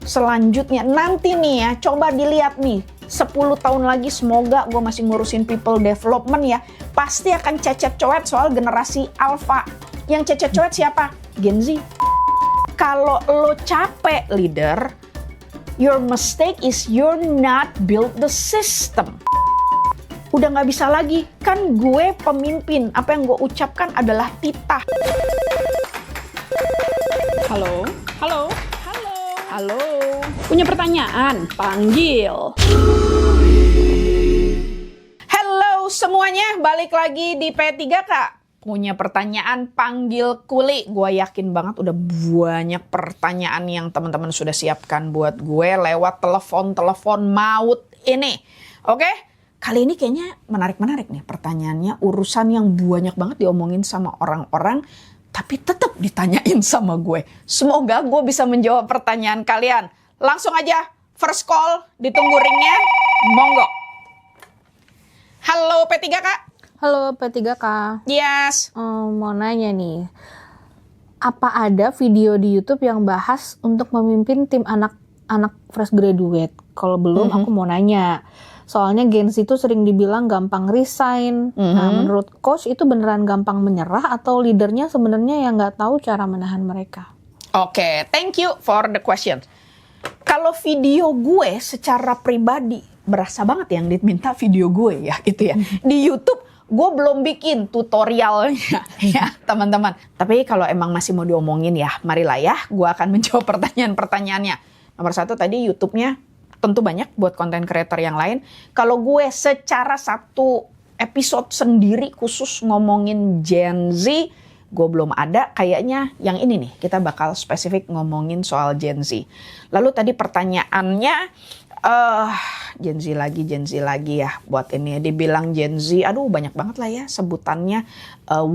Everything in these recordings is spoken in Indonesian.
Selanjutnya, nanti nih ya, coba dilihat nih. 10 tahun lagi semoga gue masih ngurusin people development ya. Pasti akan cecet-coet soal generasi alpha. Yang cecet-coet siapa? Gen Z. Kalau lo capek leader, your mistake is you're not build the system. Udah nggak bisa lagi, kan gue pemimpin. Apa yang gue ucapkan adalah titah. Halo, halo, halo, halo. Punya pertanyaan? Panggil. Halo semuanya, balik lagi di P3K. Punya pertanyaan, panggil kuli. Gue yakin banget udah banyak pertanyaan yang teman-teman sudah siapkan buat gue lewat telepon maut ini. Oke? Kali ini kayaknya menarik-menarik nih pertanyaannya. Urusan yang banyak banget diomongin sama orang-orang, tapi tetap ditanyain sama gue. Semoga gue bisa menjawab pertanyaan kalian. Langsung aja, first call, ditunggu ringnya, monggo. Halo P3K. Halo P3K. Yes. Mau nanya nih, apa ada video di YouTube yang bahas untuk memimpin tim anak-anak fresh graduate? Kalau belum, aku mau nanya. Soalnya Gen Z itu sering dibilang gampang resign. Nah, menurut coach itu beneran gampang menyerah atau leadernya sebenarnya yang nggak tahu cara menahan mereka? Oke, thank you for the question. Kalau video gue secara pribadi, berasa banget yang diminta video gue ya, gitu ya. Di YouTube gue belum bikin tutorialnya ya teman-teman. Tapi kalau emang masih mau diomongin ya, marilah ya, gue akan menjawab pertanyaan-pertanyaannya. Nomor satu tadi YouTube-nya tentu banyak buat konten creator yang lain. Kalau gue secara satu episode sendiri khusus ngomongin Gen Z, gue belum ada. Kayaknya yang ini nih, kita bakal spesifik ngomongin soal Gen Z. Lalu tadi pertanyaannya, Gen Z lagi ya buat ini. Dibilang Gen Z, aduh banyak banget lah ya sebutannya.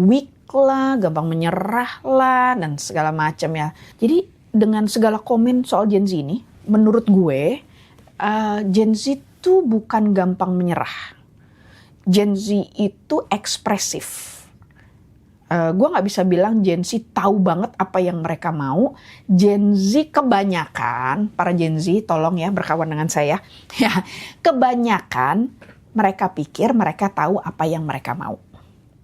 Weak lah, gampang menyerah lah, dan segala macam ya. Jadi dengan segala komen soal Gen Z ini, menurut gue, Gen Z itu bukan gampang menyerah. Gen Z itu ekspresif. Gue gak bisa bilang Gen Z tahu banget apa yang mereka mau. Gen Z kebanyakan, para Gen Z tolong ya berkawan dengan saya. Ya, kebanyakan mereka pikir mereka tahu apa yang mereka mau.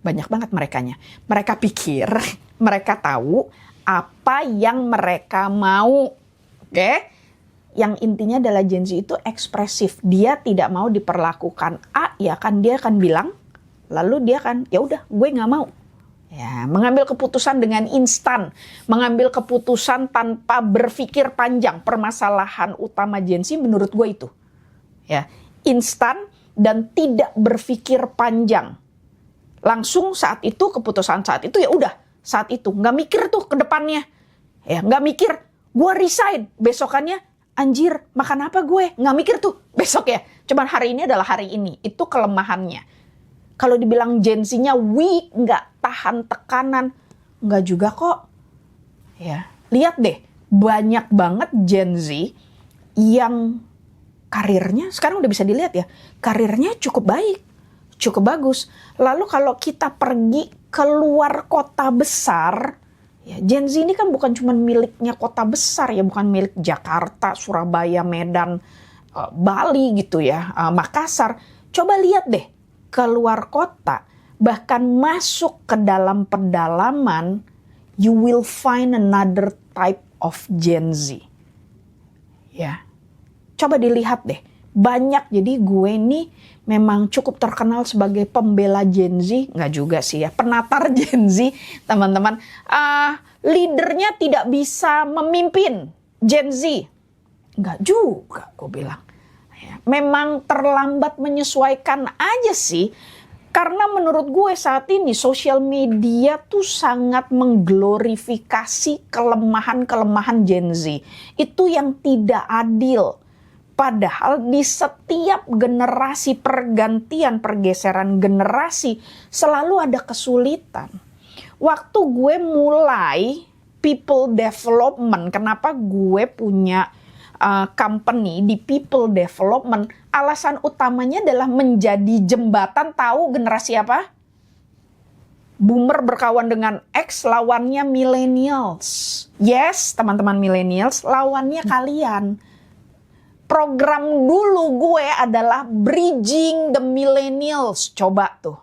Banyak banget merekanya. Mereka pikir mereka tahu apa yang mereka mau. Oke? Yang intinya adalah Gen Z itu ekspresif. Dia tidak mau diperlakukan A, ya kan dia akan bilang. Lalu dia akan, ya udah gue gak mau. Ya, mengambil keputusan dengan instan, mengambil keputusan tanpa berpikir panjang. Permasalahan utama Gen Z menurut gue itu, ya, instan dan tidak berpikir panjang. Langsung saat itu, keputusan saat itu ya udah saat itu, nggak mikir tuh ke depannya, ya nggak mikir. Gue resign, besokannya anjir makan apa gue, nggak mikir tuh besok ya. Cuman hari ini adalah hari ini, itu kelemahannya. Kalau dibilang Gen Z-nya weak, nggak tahan tekanan, nggak juga kok. Ya, lihat deh, banyak banget Gen Z yang karirnya sekarang udah bisa dilihat ya, karirnya cukup baik, cukup bagus. Lalu kalau kita pergi keluar kota besar, ya Gen Z ini kan bukan cuma miliknya kota besar ya, bukan milik Jakarta, Surabaya, Medan, Bali gitu ya, Makassar. Coba lihat deh. Keluar kota, bahkan masuk ke dalam pedalaman, you will find another type of Gen Z. Ya, coba dilihat deh. Banyak, jadi gue nih memang cukup terkenal sebagai pembela Gen Z. Nggak juga sih ya, penatar Gen Z, teman-teman. Leadernya tidak bisa memimpin Gen Z. Nggak juga, gue bilang. Memang terlambat menyesuaikan aja sih. Karena menurut gue saat ini sosial media tuh sangat mengglorifikasi kelemahan-kelemahan Gen Z. Itu yang tidak adil. Padahal di setiap generasi pergantian, pergeseran generasi selalu ada kesulitan. Waktu gue mulai people development, kenapa gue punya company di people development, alasan utamanya adalah menjadi jembatan tahu generasi apa? Boomer berkawan dengan X, lawannya millennials. Yes, teman-teman millennials, lawannya kalian. Program dulu gue adalah bridging the millennials. Coba tuh.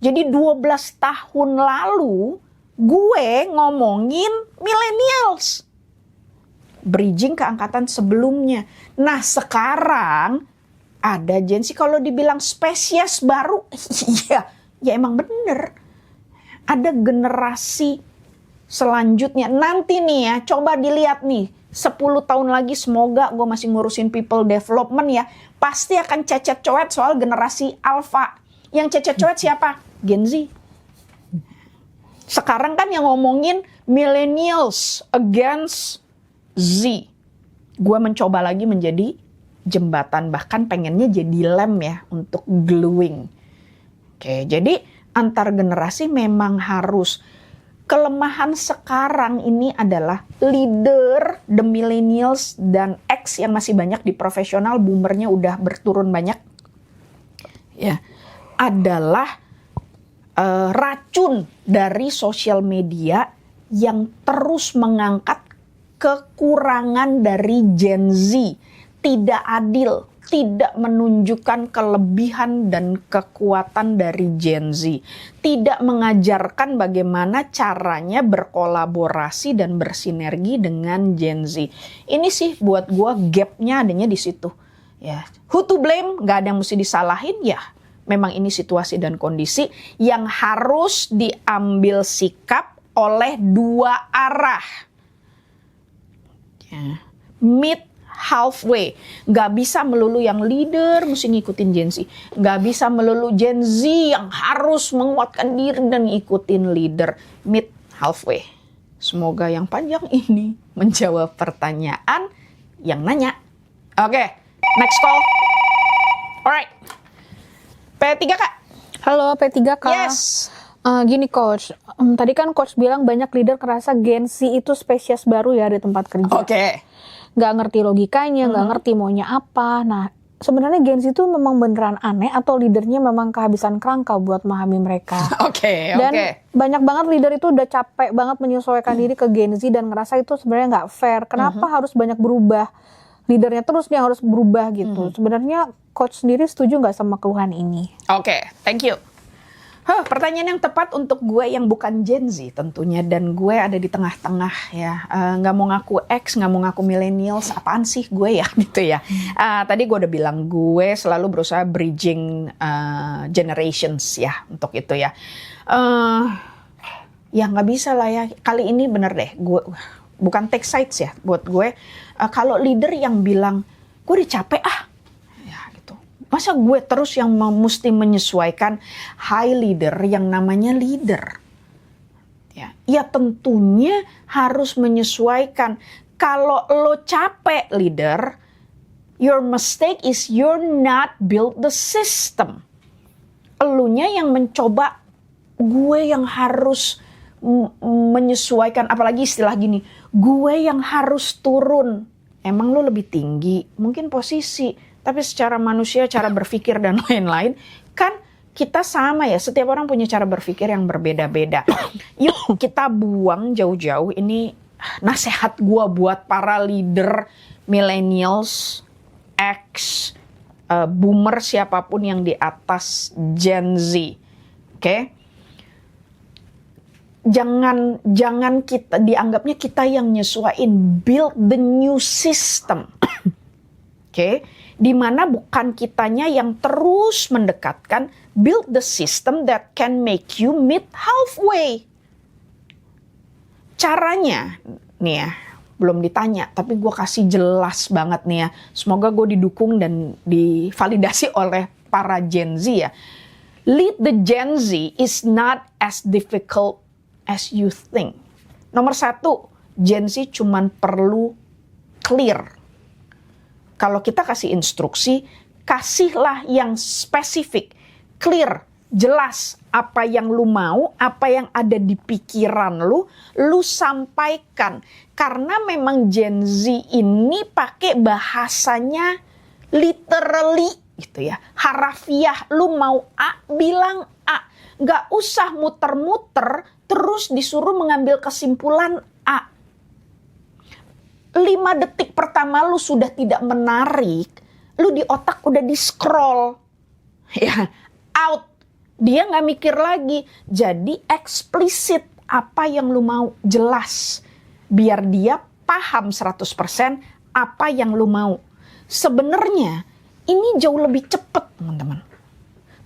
Jadi 12 tahun lalu gue ngomongin millennials. Bridging ke angkatan sebelumnya. Nah sekarang ada Gen Z, kalau dibilang spesies baru, ya emang bener. Ada generasi selanjutnya. Nanti nih ya, coba dilihat nih. 10 tahun lagi semoga gue masih ngurusin people development ya. Pasti akan cecet coet soal generasi alpha. Yang cecet coet siapa? Gen Z. Sekarang kan yang ngomongin millennials against Z. Gue mencoba lagi menjadi jembatan, bahkan pengennya jadi lem ya untuk gluing. Oke, jadi antar generasi memang harus. Kelemahan sekarang ini adalah leader the millennials dan X yang masih banyak di profesional, boomernya udah berturun banyak. Ya, adalah racun dari sosial media yang terus mengangkat kekurangan dari Gen Z. Tidak adil, tidak menunjukkan kelebihan dan kekuatan dari Gen Z. Tidak mengajarkan bagaimana caranya berkolaborasi dan bersinergi dengan Gen Z. Ini sih buat gue gapnya adanya di situ. Ya, who to blame? Gak ada yang mesti disalahin ya. Memang ini situasi dan kondisi yang harus diambil sikap oleh dua arah. Ya. Meet halfway. Nggak bisa melulu yang leader mesti ngikutin Gen Z. Nggak bisa melulu Gen Z yang harus menguatkan diri dan ngikutin leader. Meet halfway. Semoga yang panjang ini menjawab pertanyaan yang nanya. Oke, next call. Alright. P3 Kak. Halo P3 Kak. Yes. Gini Coach, tadi kan Coach bilang banyak leader ngerasa Gen Z itu spesies baru ya di tempat kerja. Oke. Nggak ngerti logikanya, nggak ngerti maunya apa. Nah, sebenarnya Gen Z itu memang beneran aneh atau leadernya memang kehabisan kerangka buat memahami mereka. Oke. Dan banyak banget leader itu udah capek banget menyesuaikan diri ke Gen Z dan ngerasa itu sebenarnya nggak fair. Kenapa harus banyak berubah? Leadernya terus yang harus berubah gitu. Sebenarnya Coach sendiri setuju nggak sama keluhan ini? Oke, thank you. Pertanyaan yang tepat untuk gue yang bukan Gen Z tentunya, dan gue ada di tengah-tengah ya, nggak mau ngaku X, nggak mau ngaku millennials, apaan sih gue ya gitu ya. Tadi gue udah bilang gue selalu berusaha bridging generations ya untuk itu ya. Ya nggak bisa lah ya, kali ini bener deh, gue bukan take sides ya buat gue. Kalau leader yang bilang gue udah capek masa gue terus yang mesti menyesuaikan high leader yang namanya leader? Ya tentunya harus menyesuaikan. Kalau lo capek leader, your mistake is you're not build the system. Elunya yang mencoba, gue yang harus menyesuaikan, apalagi istilah gini, gue yang harus turun. Emang lo lebih tinggi, mungkin posisi. Tapi secara manusia, cara berpikir dan lain-lain, kan kita sama ya. Setiap orang punya cara berpikir yang berbeda-beda. Yuk kita buang jauh-jauh. Ini nasihat gue buat para leader millennials, X, boomer siapapun yang di atas Gen Z. Oke? Jangan kita dianggapnya kita yang nyesuaiin. Build the new system. Oke? Di mana bukan kitanya yang terus mendekatkan, build the system that can make you meet halfway. Caranya, nih ya, belum ditanya, tapi gue kasih jelas banget nih ya. Semoga gue didukung dan divalidasi oleh para Gen Z ya. Lead the Gen Z is not as difficult as you think. Nomor 1, Gen Z cuman perlu clear. Kalau kita kasih instruksi, kasihlah yang spesifik, clear, jelas apa yang lu mau, apa yang ada di pikiran lu sampaikan. Karena memang Gen Z ini pakai bahasanya literally gitu ya, harafiah. Lu mau A, bilang A. Nggak usah muter-muter terus disuruh mengambil kesimpulan A. 5 detik pertama lu sudah tidak menarik, lu di otak udah di-scroll. Ya, out. Dia nggak mikir lagi. Jadi eksplisit apa yang lu mau, jelas. Biar dia paham 100% apa yang lu mau. Sebenarnya ini jauh lebih cepat, teman-teman.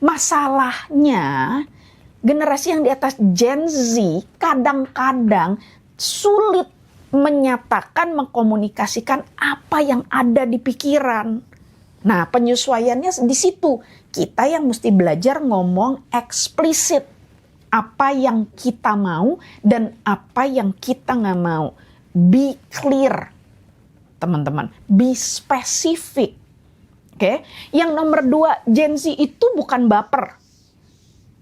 Masalahnya generasi yang di atas Gen Z kadang-kadang sulit menyatakan, mengkomunikasikan apa yang ada di pikiran. Nah, penyesuaiannya di situ. Kita yang mesti belajar ngomong eksplisit. Apa yang kita mau dan apa yang kita nggak mau. Be clear, teman-teman. Be specific. Oke? Yang nomor 2, Gen Z itu bukan baper.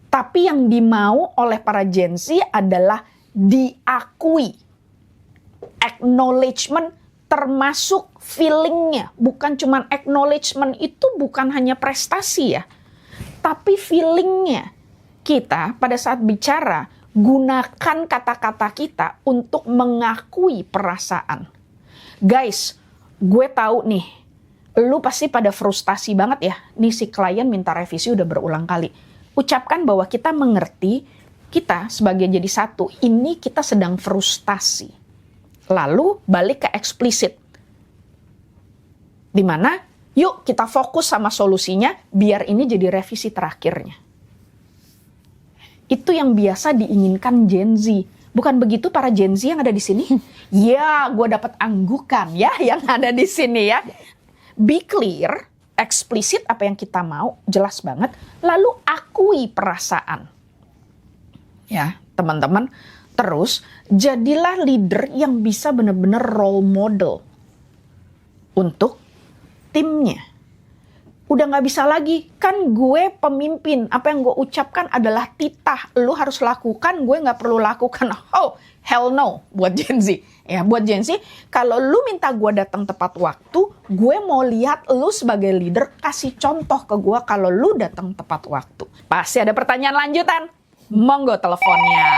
Tapi yang dimau oleh para Gen Z adalah diakui. Acknowledgement termasuk feelingnya. Bukan cuman acknowledgement itu bukan hanya prestasi ya. Tapi feelingnya. Kita pada saat bicara gunakan kata-kata kita untuk mengakui perasaan. Guys, gue tahu nih, lu pasti pada frustasi banget ya. Nih si klien minta revisi udah berulang kali. Ucapkan bahwa kita mengerti, kita sebagai jadi satu, ini kita sedang frustasi. Lalu balik ke eksplisit. Dimana, yuk kita fokus sama solusinya, biar ini jadi revisi terakhirnya. Itu yang biasa diinginkan Gen Z. Bukan begitu para Gen Z yang ada di sini? Ya, gue dapat anggukan ya yang ada di sini ya. Be clear, eksplisit apa yang kita mau, jelas banget. Lalu akui perasaan. Ya, teman-teman. Terus, jadilah leader yang bisa benar-benar role model untuk timnya. Udah gak bisa lagi, kan gue pemimpin, apa yang gue ucapkan adalah titah, lu harus lakukan, gue gak perlu lakukan. Oh, hell no, buat Gen Z. Ya, buat Gen Z, kalau lu minta gue datang tepat waktu, gue mau lihat lu sebagai leader, kasih contoh ke gue kalau lu datang tepat waktu. Pasti ada pertanyaan lanjutan, monggo teleponnya.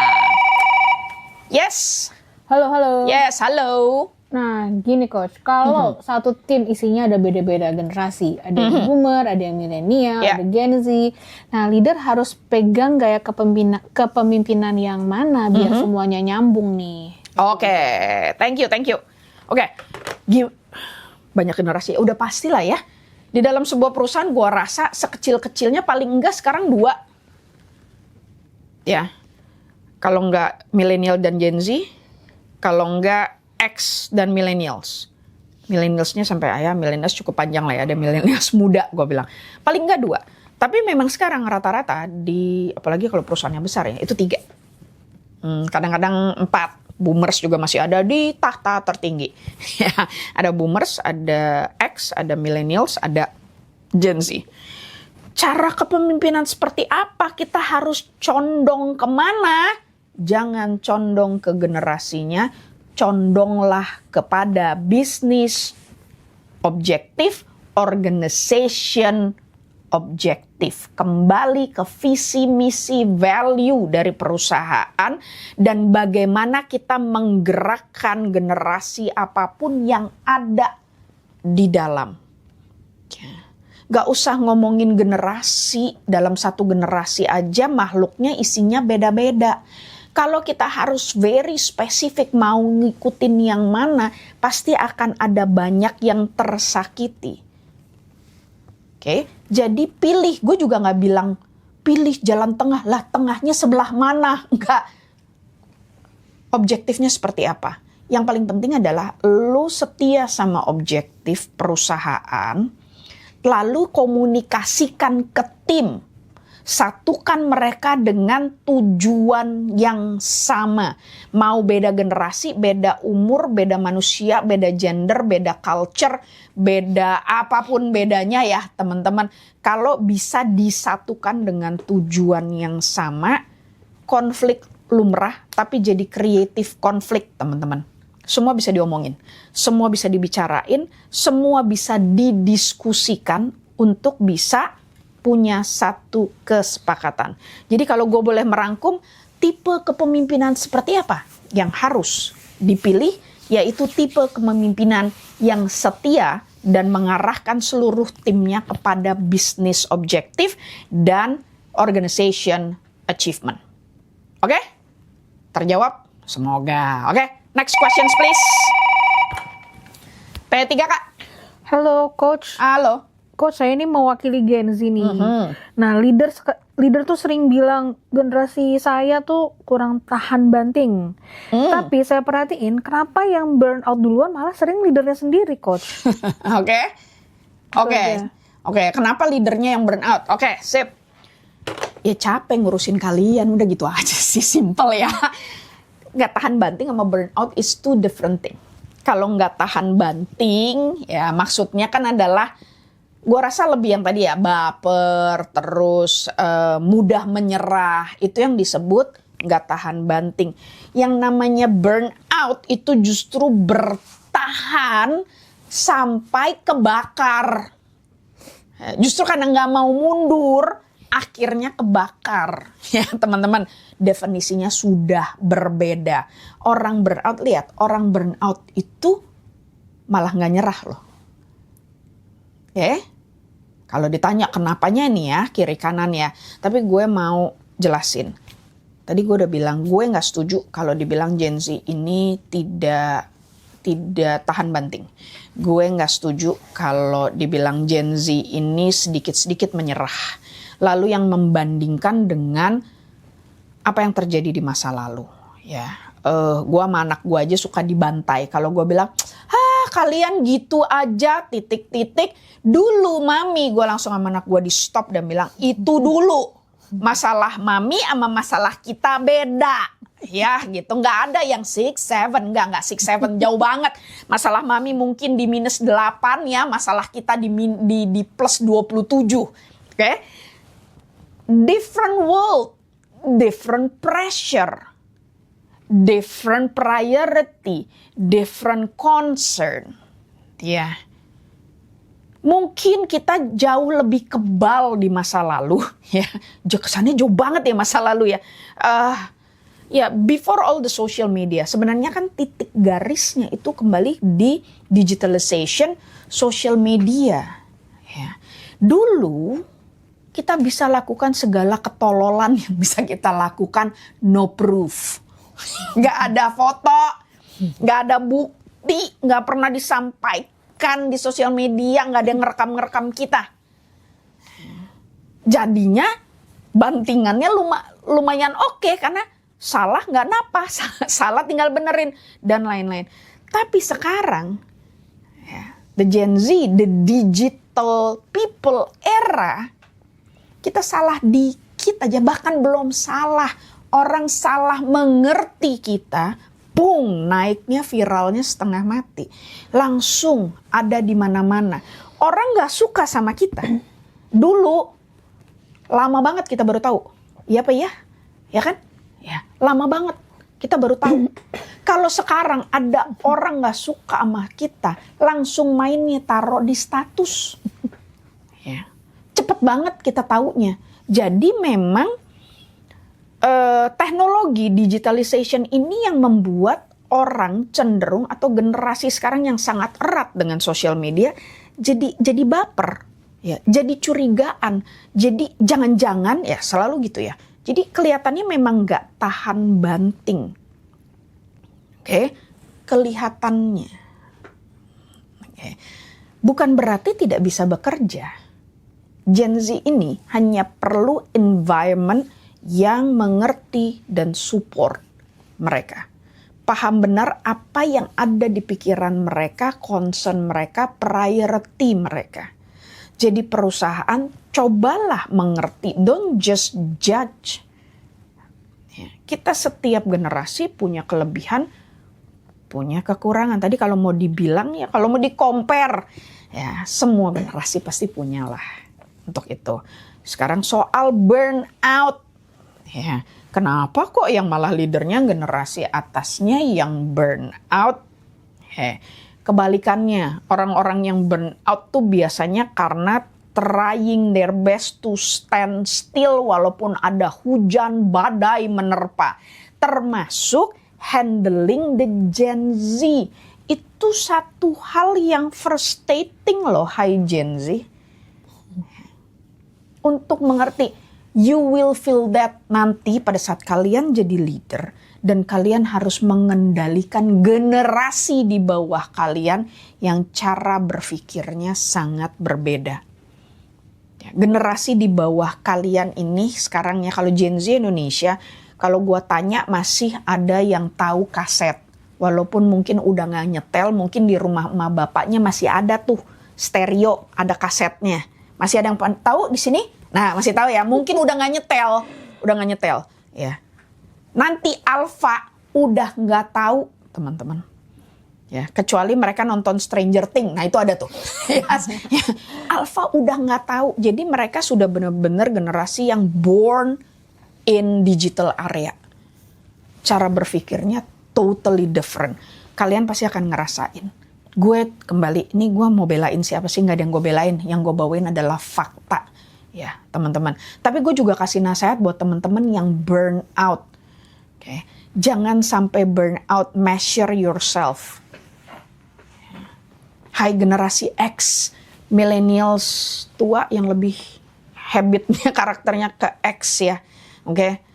Yes. Halo. Yes, halo. Nah, gini Coach, kalau satu tim isinya ada beda-beda generasi, ada yang boomer, ada yang milenial, ada Gen Z. Nah, leader harus pegang gaya kepemimpinan yang mana biar semuanya nyambung nih. Oke, thank you. Oke, banyak generasi, udah pastilah ya. Di dalam sebuah perusahaan gua rasa sekecil-kecilnya paling enggak sekarang 2. Ya, kalau enggak milenial dan Gen Z, kalau enggak X dan millennials. Millennialsnya sampai millennials cukup panjang lah ya. Ada millennials muda gue bilang. Paling enggak 2. Tapi memang sekarang rata-rata di, apalagi kalau perusahaannya besar ya, itu 3. Kadang-kadang 4. Boomers juga masih ada di tahta tertinggi. Ya, ada boomers, ada X, ada millennials, ada Gen Z. Cara kepemimpinan seperti apa? Kita harus condong kemana? Jangan condong ke generasinya. Condonglah kepada bisnis objektif, organization objektif. Kembali ke visi, misi, value dari perusahaan dan bagaimana kita menggerakkan generasi apapun yang ada di dalam. Gak usah ngomongin generasi, dalam satu generasi aja makhluknya isinya beda-beda. Kalau kita harus very spesifik mau ngikutin yang mana, pasti akan ada banyak yang tersakiti. Oke, jadi pilih. Gue juga gak bilang pilih jalan tengah. Lah tengahnya sebelah mana? Enggak. Objektifnya seperti apa? Yang paling penting adalah lu setia sama objektif perusahaan, lalu komunikasikan ke tim. Satukan mereka dengan tujuan yang sama. Mau beda generasi, beda umur, beda manusia, beda gender, beda culture, beda apapun bedanya ya teman-teman. Kalau bisa disatukan dengan tujuan yang sama, konflik lumrah tapi jadi kreatif konflik teman-teman. Semua bisa diomongin, semua bisa dibicarain, semua bisa didiskusikan untuk bisa punya satu kesepakatan. Jadi kalau gue boleh merangkum, tipe kepemimpinan seperti apa yang harus dipilih, yaitu tipe kepemimpinan yang setia dan mengarahkan seluruh timnya kepada bisnis objektif dan organization achievement. Oke? Terjawab? Semoga. Oke, next questions please. P3 Kak. Halo Coach. Halo. Coach, saya ini mewakili Gen Z nih. Nah, leader tuh sering bilang generasi saya tuh kurang tahan banting. Tapi saya perhatiin kenapa yang burn out duluan malah sering leadernya sendiri, Coach. Oke. Kenapa leadernya yang burn out? Oke, sip. Ya capek ngurusin kalian, udah gitu aja sih, simple ya. Nggak tahan banting sama burn out is two different thing. Kalau nggak tahan banting, ya maksudnya kan adalah, gue rasa lebih yang tadi ya, baper, terus mudah menyerah, itu yang disebut nggak tahan banting. Yang namanya burn out itu justru bertahan sampai kebakar. Justru karena nggak mau mundur, akhirnya kebakar. Ya teman-teman, definisinya sudah berbeda. Orang burnout, lihat, orang burnout itu malah nggak nyerah loh. Kalau ditanya kenapanya nih ya, kiri kanan ya. Tapi gue mau jelasin. Tadi gue udah bilang, gue nggak setuju kalau dibilang Gen Z ini tidak tahan banting. Gue nggak setuju kalau dibilang Gen Z ini sedikit-sedikit menyerah. Lalu yang membandingkan dengan apa yang terjadi di masa lalu. Ya, gue sama anak gue aja suka dibantai. Kalau gue bilang, kalian gitu aja, titik-titik. Dulu mami, gue langsung sama anak gue di stop dan bilang, itu dulu. Masalah mami sama masalah kita beda. Ya gitu, nggak ada yang 6-7, nggak 6-7, jauh banget. Masalah mami mungkin di -8 ya, masalah kita di +27. Oke? Different world, different pressure, different priority, different concern. Ya. Mungkin kita jauh lebih kebal di masa lalu, ya. Kesannya jauh banget ya masa lalu ya. Ya, before all the social media, sebenarnya kan titik garisnya itu kembali di digitalization social media. Ya. Dulu kita bisa lakukan segala ketololan yang bisa kita lakukan no proof. Nggak ada foto, nggak ada bukti, nggak pernah disampaikan di sosial media, nggak ada yang ngerekam kita. Jadinya bantingannya lumayan oke, karena salah nggak napa, salah tinggal benerin, dan lain-lain. Tapi sekarang, ya, the Gen Z, the digital people era, kita salah dikit aja, bahkan belum salah. Orang salah mengerti kita, pung, naiknya viralnya setengah mati. Langsung ada di mana-mana. Orang gak suka sama kita. Dulu, lama banget kita baru tahu. Iya apa ya? Ya kan? Ya, lama banget kita baru tahu. Kalau sekarang ada orang gak suka sama kita, langsung mainnya taruh di status. Ya. Cepet banget kita taunya. Jadi memang teknologi digitalization ini yang membuat orang cenderung, atau generasi sekarang yang sangat erat dengan sosial media, jadi baper, ya, jadi curigaan, jadi jangan-jangan, ya selalu gitu ya. Jadi kelihatannya memang nggak tahan banting, kelihatannya. Bukan berarti tidak bisa bekerja. Gen Z ini hanya perlu environment yang mengerti dan support mereka. Paham benar apa yang ada di pikiran mereka, concern mereka, priority mereka. Jadi perusahaan, cobalah mengerti, don't just judge. Ya, kita setiap generasi punya kelebihan, punya kekurangan. Tadi kalau mau dibilang, ya kalau mau di-compare, ya semua generasi pasti punyalah untuk itu. Sekarang soal burnout. Ya, kenapa kok yang malah leadernya generasi atasnya yang burn out? Kebalikannya, orang-orang yang burn out tuh biasanya karena trying their best to stand still walaupun ada hujan badai menerpa. Termasuk handling the Gen Z. Itu satu hal yang frustrating loh, hai Gen Z. Untuk mengerti, you will feel that nanti pada saat kalian jadi leader dan kalian harus mengendalikan generasi di bawah kalian yang cara berpikirnya sangat berbeda. Generasi di bawah kalian ini sekarang ya, kalau Gen Z Indonesia, kalau gua tanya masih ada yang tahu kaset. Walaupun mungkin udah gak nyetel, mungkin di rumah emak bapaknya masih ada tuh stereo, ada kasetnya. Masih ada yang tahu di sini? Nah, masih tahu ya. Mungkin udah nggak nyetel, ya. Nanti Alpha udah nggak tahu, teman-teman. Ya, kecuali mereka nonton Stranger Things. Nah, itu ada tuh. Alpha udah nggak tahu. Jadi mereka sudah benar-benar generasi yang born in digital area. Cara berpikirnya totally different. Kalian pasti akan ngerasain. Gue kembali, ini gue mau belain siapa sih? Nggak ada yang gue belain. Yang gue bawain adalah fakta. Ya, teman-teman. Tapi gue juga kasih nasihat buat teman-teman yang burn out. Oke. Jangan sampai burn out. Measure yourself. Hai generasi X, millennials tua yang lebih habitnya, karakternya ke X ya. Oke.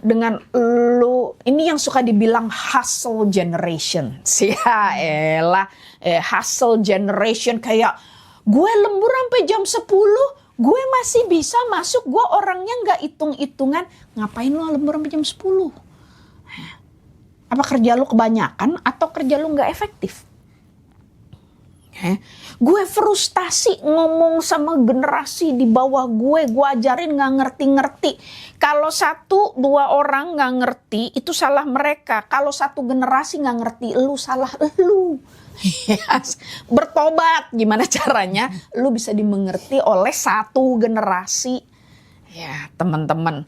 Dengan lu, ini yang suka dibilang hustle generation. Ya elah, hustle generation kayak gue lembur sampai jam 10, gue masih bisa masuk, gue orangnya gak hitung-hitungan. Ngapain lu lembur sampai jam 10? Apa kerja lu kebanyakan atau kerja lu gak efektif? Gue frustasi ngomong sama generasi di bawah gue ajarin gak ngerti-ngerti. Kalau 1-2 orang gak ngerti, itu salah mereka. Kalau satu generasi gak ngerti, lu salah lu. Yes. Bertobat, gimana caranya? Lu bisa dimengerti oleh satu generasi. Ya, teman-teman.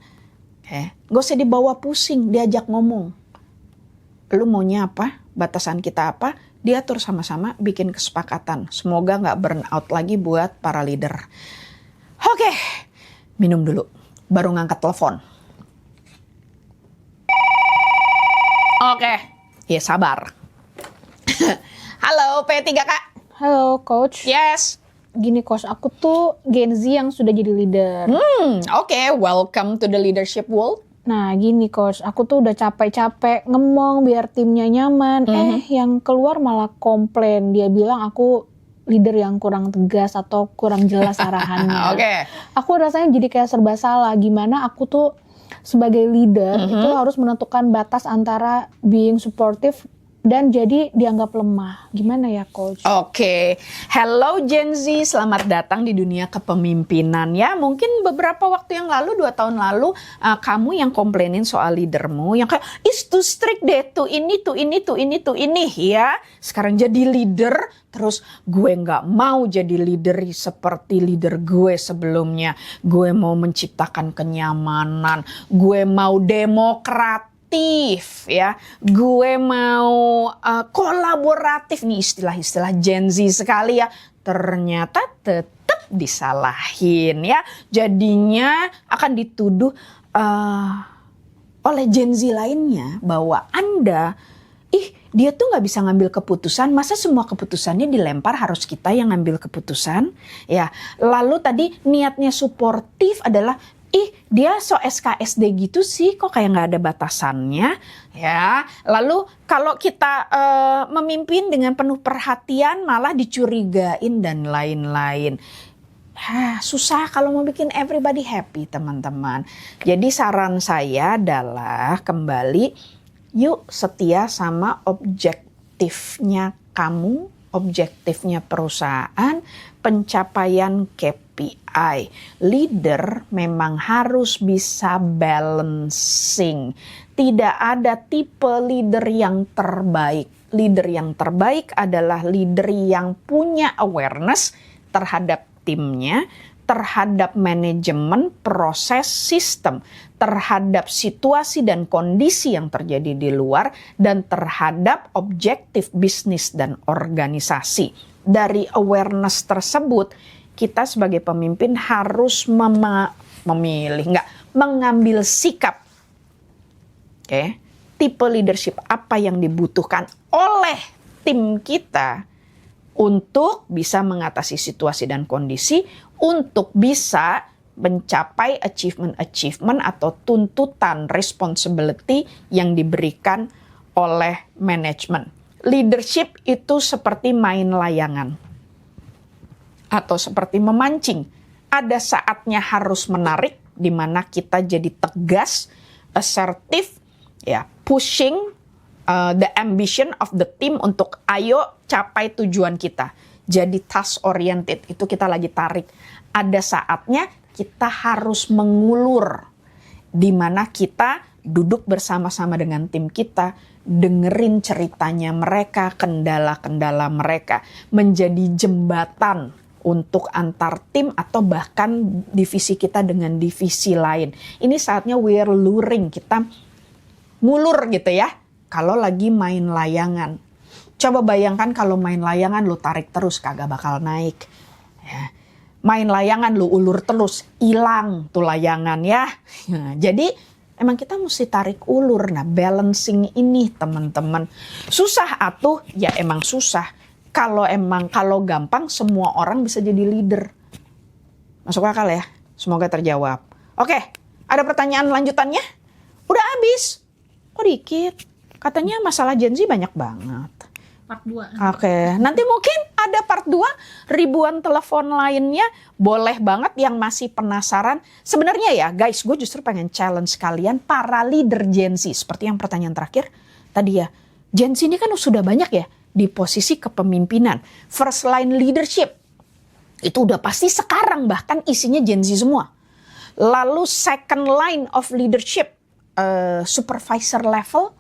Gak usah dibawa pusing, diajak ngomong. Lu maunya apa? Batasan kita apa? Diatur sama-sama, bikin kesepakatan. Semoga gak burn out lagi buat para leader. Oke, minum dulu. Baru ngangkat telepon. Oke, ya sabar. Halo P3K. Halo Coach. Yes. Gini Coach, aku tuh Gen Z yang sudah jadi leader. Oke, welcome to the leadership world. Nah gini Coach, aku tuh udah capek-capek ngomong biar timnya nyaman. Yang keluar malah komplain. Dia bilang aku leader yang kurang tegas atau kurang jelas arahannya. Oke. Aku rasanya jadi kayak serba salah. Gimana aku tuh sebagai leader itu harus menentukan batas antara being supportive dan jadi dianggap lemah. Gimana ya Coach? Oke. Hello Gen Z, selamat datang di dunia kepemimpinan ya. Mungkin beberapa waktu yang lalu, 2 tahun lalu, kamu yang komplainin soal leadermu, yang kayak, is too strict deh, tuh ini ya. Sekarang jadi leader, terus gue gak mau jadi leader seperti leader gue sebelumnya. Gue mau menciptakan kenyamanan, gue mau demokratis. Ya, gue mau kolaboratif, nih istilah-istilah Gen Z sekali ya. Ternyata tetap disalahin ya. Jadinya akan dituduh oleh Gen Z lainnya bahwa Anda, dia tuh nggak bisa ngambil keputusan. Masa semua keputusannya dilempar, harus kita yang ngambil keputusan? Ya, lalu tadi niatnya suportif adalah dia so SKSD gitu sih, kok kayak nggak ada batasannya ya. Lalu kalau kita memimpin dengan penuh perhatian malah dicurigain dan lain-lain. Susah kalau mau bikin everybody happy, teman-teman. Jadi saran saya adalah kembali, yuk setia sama objektifnya kamu, objektifnya perusahaan, pencapaian KPI. Leader memang harus bisa balancing. Tidak ada tipe leader yang terbaik. Leader yang terbaik adalah leader yang punya awareness terhadap timnya, terhadap manajemen, proses, sistem, terhadap situasi dan kondisi yang terjadi di luar, dan terhadap objektif bisnis dan organisasi. Dari awareness tersebut, kita sebagai pemimpin harus mengambil sikap. Oke, tipe leadership apa yang dibutuhkan oleh tim kita untuk bisa mengatasi situasi dan kondisi, untuk bisa mencapai achievement atau tuntutan responsibility yang diberikan oleh manajemen. Leadership itu seperti main layangan atau seperti memancing. Ada saatnya harus menarik, di mana kita jadi tegas, assertif, ya, pushing the ambition of the team untuk ayo capai tujuan kita. Jadi task oriented, itu kita lagi tarik. Ada saatnya kita harus mengulur, di mana kita duduk bersama-sama dengan tim kita, dengerin ceritanya mereka, kendala-kendala mereka, menjadi jembatan untuk antar tim atau bahkan divisi kita dengan divisi lain. Ini saatnya we're luring, kita ngulur gitu ya, kalau lagi main layangan. Coba bayangkan kalau main layangan lu tarik terus kagak bakal naik. Ya. Main layangan lu ulur terus, hilang tuh layangan ya. Nah, jadi emang kita mesti tarik ulur. Nah, balancing ini teman-teman. Susah atuh, ya emang susah. Kalau gampang semua orang bisa jadi leader. Masuk akal ya? Semoga terjawab. Oke, ada pertanyaan lanjutannya? Udah habis. Kok dikit? Katanya masalah Gen Z banyak banget. Part 2. Oke, nanti mungkin ada part 2, ribuan telepon lainnya. Boleh banget yang masih penasaran. Sebenarnya ya guys, gue justru pengen challenge kalian para leader Gen Z. Seperti yang pertanyaan terakhir tadi ya. Gen Z ini kan sudah banyak ya di posisi kepemimpinan. First line leadership. Itu udah pasti sekarang bahkan isinya Gen Z semua. Lalu second line of leadership, supervisor level.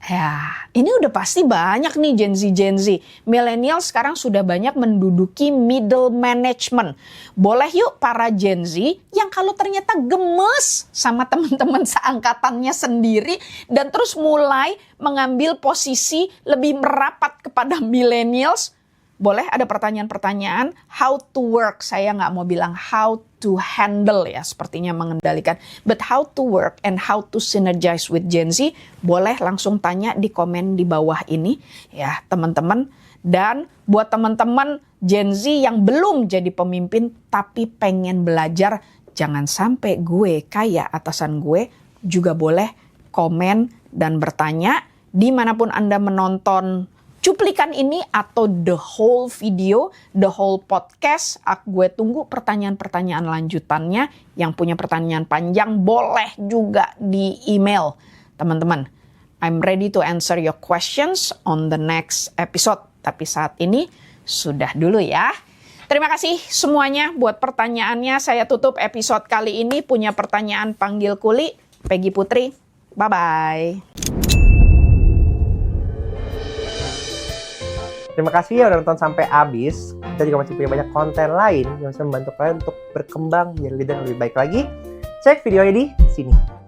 Ya, ini udah pasti banyak nih Gen Z. Millennial sekarang sudah banyak menduduki middle management. Boleh yuk para Gen Z yang kalau ternyata gemes sama teman-teman seangkatannya sendiri dan terus mulai mengambil posisi lebih merapat kepada millennials. Boleh ada pertanyaan-pertanyaan how to work. Saya nggak mau bilang how to handle ya, sepertinya mengendalikan. But how to work and how to synergize with Gen Z, boleh langsung tanya di komen di bawah ini ya teman-teman. Dan buat teman-teman Gen Z yang belum jadi pemimpin tapi pengen belajar, jangan sampai gue kayak atasan gue, juga boleh komen dan bertanya dimanapun Anda menonton cuplikan ini atau the whole video, the whole podcast. Gue tunggu pertanyaan-pertanyaan lanjutannya. Yang punya pertanyaan panjang boleh juga di email teman-teman. I'm ready to answer your questions on the next episode. Tapi saat ini sudah dulu ya. Terima kasih semuanya buat pertanyaannya. Saya tutup episode kali ini. Punya pertanyaan panggil Kuli, Peggy Putri. Bye-bye. Terima kasih ya udah nonton sampai habis. Kita juga masih punya banyak konten lain yang bisa membantu kalian untuk berkembang menjadi leader yang lebih baik lagi. Cek videonya di sini.